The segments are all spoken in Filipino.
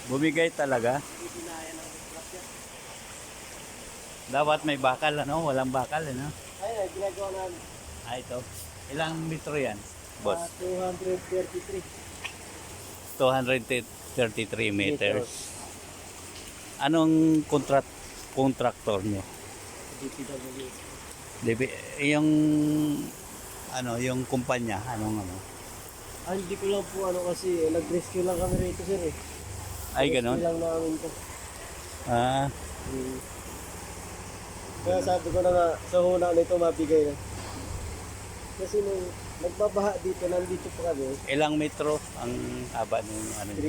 Bumigay talaga. Pinaya ng disgrasya. Dapat may bakal, ano? Walang bakal, ano? Ayun, ginagawa namin. Ito. Ilang metro yan, boss? 233 233 meters. Anong contractor nyo? DPW. Yung ano, yung kumpanya, anong ano? Hindi ko lang po kasi nag-rescue lang kami rito sir eh. Ay, ganon? Rescue lang namin to. Ah, Kaya sabi ko na nga, sa huna nito mabigay na. Kasi nung nagbabaha dito, nandito pa kami. ilang metro ang haba ng ano nyo?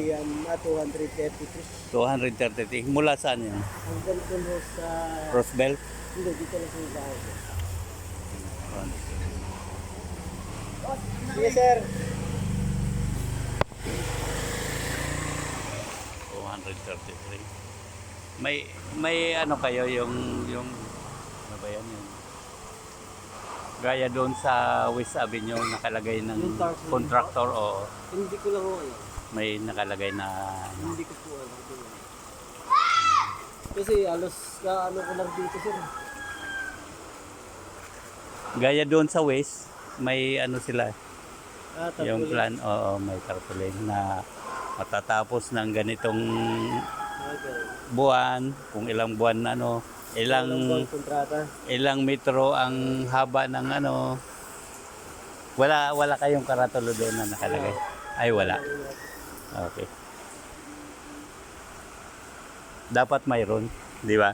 233. 233. Mula saan yun? Hanggang dun sa... Rosebel? Hindi, dito lang sa bahay. Sige sir. 233. May ano kayo yung ano ba yan yung gaya doon sa West Avenue nakalagay ng Yung tarp na contractor o Hindi ko lang alam. may nakalagay na Hindi ko po alam. Kasi alos ka ko lang dito sir. gaya doon sa West may ano sila yung Tapos plan may tarpaulin na matatapos ng ganitong buwan kung ilang buwan na ano ilang kontrata. ilang metro ang haba ng ano wala kayong karatulo doon na nakalagay ay wala okay dapat mayroon di ba